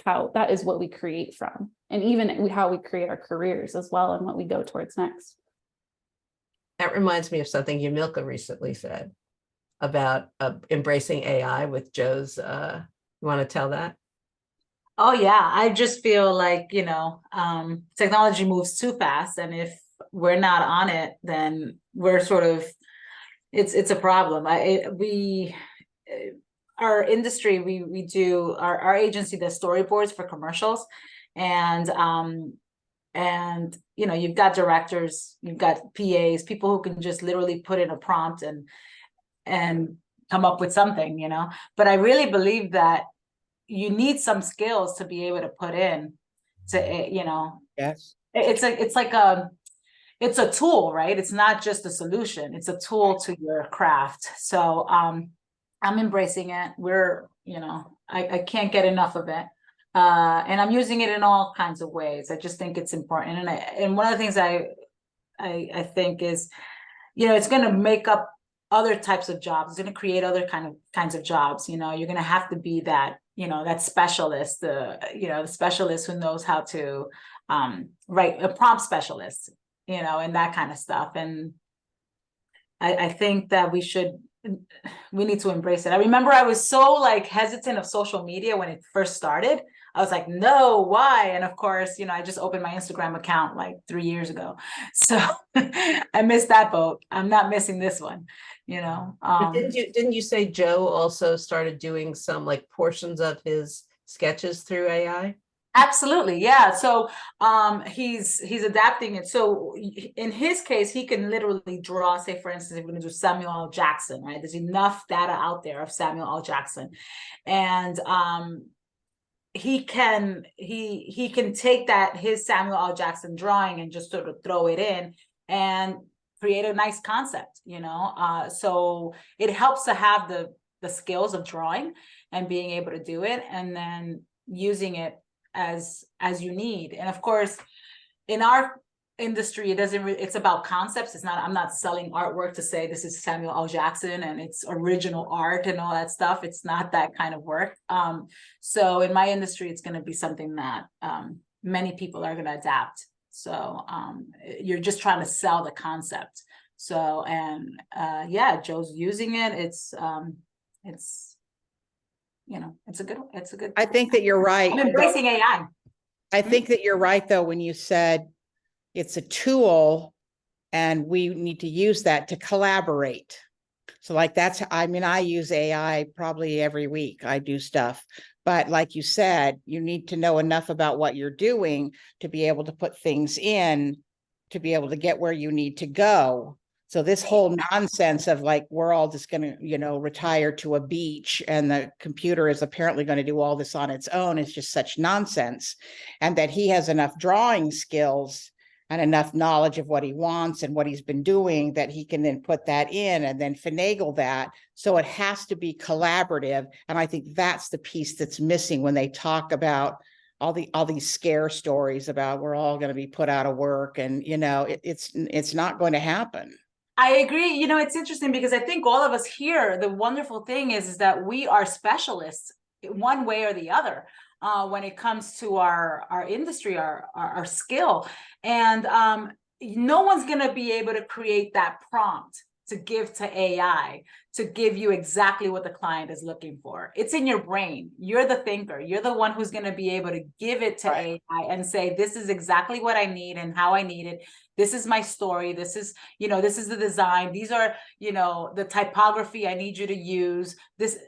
what we create from, and even how we create our careers as well, and what we go towards next. That reminds me of something Yamilka recently said about embracing AI with Joe's. You want to tell that? Oh yeah, I just feel like, technology moves too fast, and if we're not on it, then we're sort of, it's a problem. Our industry, we do, our agency does storyboards for commercials, and you've got directors, you've got PAs, people who can just literally put in a prompt and come up with something, but I really believe that you need some skills to be able to put in to, Yes. it's a tool, right? It's not just a solution. It's a tool to your craft. So I'm embracing it. I can't get enough of it. And I'm using it in all kinds of ways. I just think it's important. And one of the things I think is, it's going to make up other types of jobs. It's going to create other kinds of jobs. You're going to have to be that, that specialist, the specialist who knows how to write, a prompt specialist, and that kind of stuff. And I think that we need to embrace it. I remember I was so hesitant of social media when it first started. I was like, no, why? And of course, I just opened my Instagram account 3 years ago. So I missed that boat. I'm not missing this one, But didn't you say Joe also started doing some portions of his sketches through AI? Absolutely, yeah. So he's adapting it. So in his case, he can literally draw, say for instance, if we're going to do Samuel L. Jackson, right? There's enough data out there of Samuel L. Jackson, and he can take his Samuel L. Jackson drawing and just sort of throw it in and create a nice concept, so it helps to have the skills of drawing and being able to do it, and then using it as you need. And of course, in our industry, it's about concepts. I'm not selling artwork to say this is Samuel L. Jackson and it's original art and all that stuff. It's not that kind of work. So in my industry, it's going to be something that many people are going to adapt. So you're just trying to sell the concept. So, and Joe's using it. It's a good. I think that you're right. I'm embracing AI. I think that you're right, though, when you said it's a tool and we need to use that to collaborate. So I use AI probably every week. I do stuff. But like you said, you need to know enough about what you're doing to be able to put things in, to be able to get where you need to go. So this whole nonsense of we're all just going to, retire to a beach and the computer is apparently going to do all this on its own is just such nonsense. And that he has enough drawing skills and enough knowledge of what he wants and what he's been doing that he can then put that in and then finagle that. So it has to be collaborative. And I think that's the piece that's missing when they talk about all these scare stories about we're all going to be put out of work, and it's not going to happen. I agree. It's interesting because I think all of us here, the wonderful thing is that we are specialists one way or the other when it comes to our industry, our skill. And no one's going to be able to create that prompt to give to AI to give you exactly what the client is looking for. It's in your brain. You're the thinker. You're the one who's going to be able to give it to AI and say, this is exactly what I need and how I need it. This is my story. This is the design. These are, the typography I need you to use.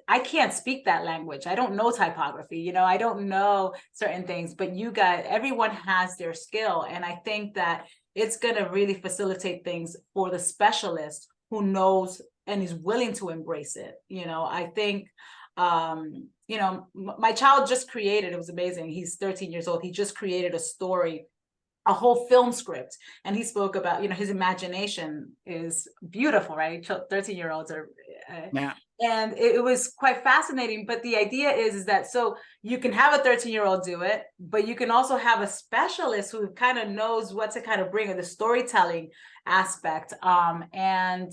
I can't speak that language. I don't know typography. I don't know certain things, but everyone has their skill. And I think that it's going to really facilitate things for the specialist who knows and is willing to embrace it. I think, my child just created, it was amazing. He's 13 years old. He just created a story, a whole film script. And he spoke about, his imagination is beautiful, right? 13-year-olds are Yeah. And it was quite fascinating. But the idea is that so you can have a 13-year-old do it, but you can also have a specialist who kind of knows what to kind of bring in the storytelling aspect. And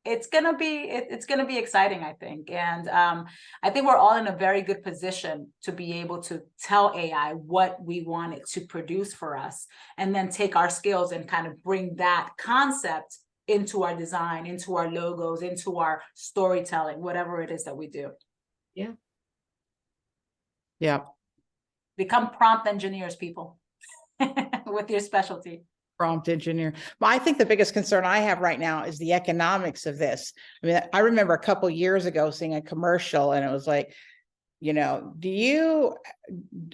it's gonna be exciting, I think. And I think we're all in a very good position to be able to tell AI what we want it to produce for us, and then take our skills and kind of bring that concept into our design, into our logos, into our storytelling, whatever it is that we do. Yeah. Yeah. Become prompt engineers, people, with your specialty. Prompt engineer. Well, I think the biggest concern I have right now is the economics of this. I mean, I remember a couple years ago seeing a commercial and it was like, you know, do you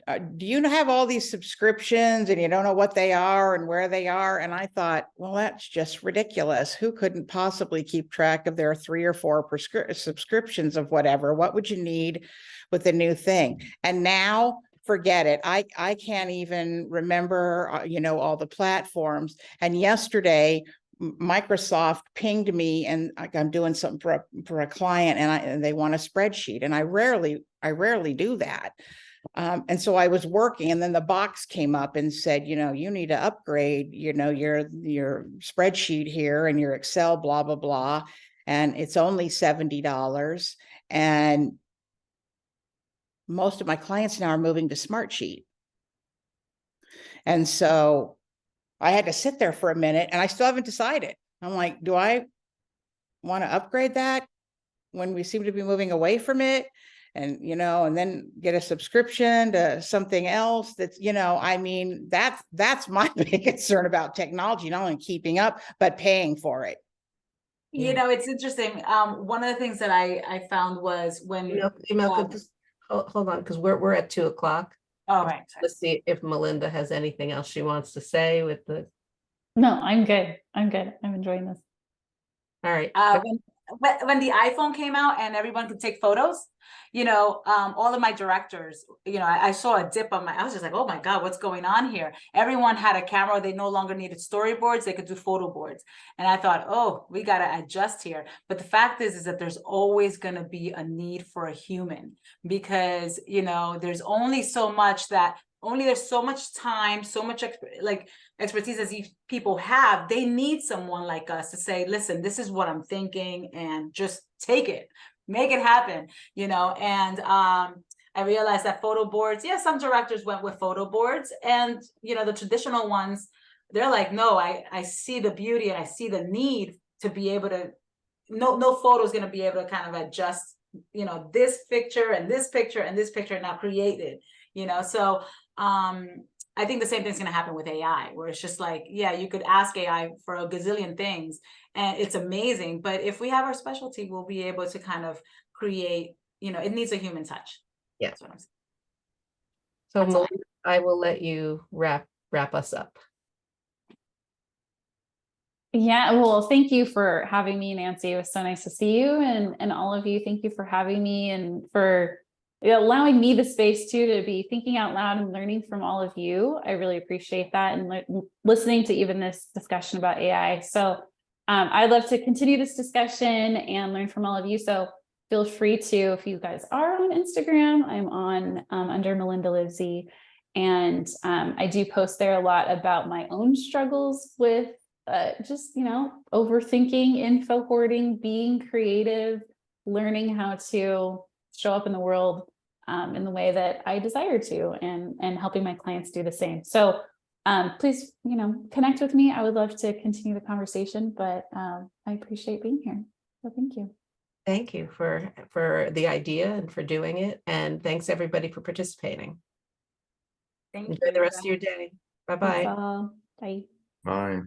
have all these subscriptions and you don't know what they are and where they are? And I thought, well, that's just ridiculous. Who couldn't possibly keep track of their 3 or 4 subscriptions of whatever? What would you need with the new thing? And now forget it. I can't even remember, you know, all the platforms. And yesterday, Microsoft pinged me and I'm doing something for a client and they want a spreadsheet. And I rarely do that. And so I was working and then the box came up and said, you know, you need to upgrade, you know, your spreadsheet here and your Excel, blah, blah, blah. And it's only $70. And most of my clients now are moving to Smartsheet. And so I had to sit there for a minute and I still haven't decided. I'm like, do I want to upgrade that when we seem to be moving away from it? And, you know, and then get a subscription to something else that's, you know, I mean, that's my big concern about technology, not only keeping up, but paying for it. You know, it's interesting. One of the things that I found was when Just hold on, because we're at 2:00. all right. Let's see if Melinda has anything else she wants to say with the. No, I'm good. I'm enjoying this. All right. When the iPhone came out and everyone could take photos, you know, all of my directors, you know, I saw a dip on I was just like, oh my God, what's going on here? Everyone had a camera. They no longer needed storyboards. They could do photo boards. And I thought, oh, we got to adjust here. But the fact is that there's always going to be a need for a human because, you know, there's only so much there's so much time, so much expertise as these people have. They need someone like us to say, listen, this is what I'm thinking and just take it, make it happen, you know. And I realized that photo boards, some directors went with photo boards and, you know, the traditional ones, they're like, no, I see the beauty and I see the need to be able to, no photo is going to be able to kind of adjust, you know, this picture and this picture and this picture now created, you know. So I think the same thing's going to happen with AI, where it's just like, you could ask AI for a gazillion things and it's amazing. But if we have our specialty, we'll be able to kind of create, you know, it needs a human touch. Yeah. That's what I'm saying. So That's all. Melinda, I will let you wrap us up. Yeah, well, thank you for having me, Nancy. It was so nice to see you and all of you. Thank you for having me and for allowing me the space too to be thinking out loud and learning from all of you. I really appreciate that and listening to even this discussion about AI. So I'd love to continue this discussion and learn from all of you. So feel free to, if you guys are on Instagram, I'm on under Melinda Livsey. And I do post there a lot about my own struggles with just, you know, overthinking, info hoarding, being creative, learning how to show up in the world in the way that I desire to, and helping my clients do the same. So please, you know, connect with me. I would love to continue the conversation, but I appreciate being here. So thank you. Thank you for the idea and for doing it. And thanks everybody for participating. Thank Enjoy you. the rest of your day. Bye-bye. Bye. Bye.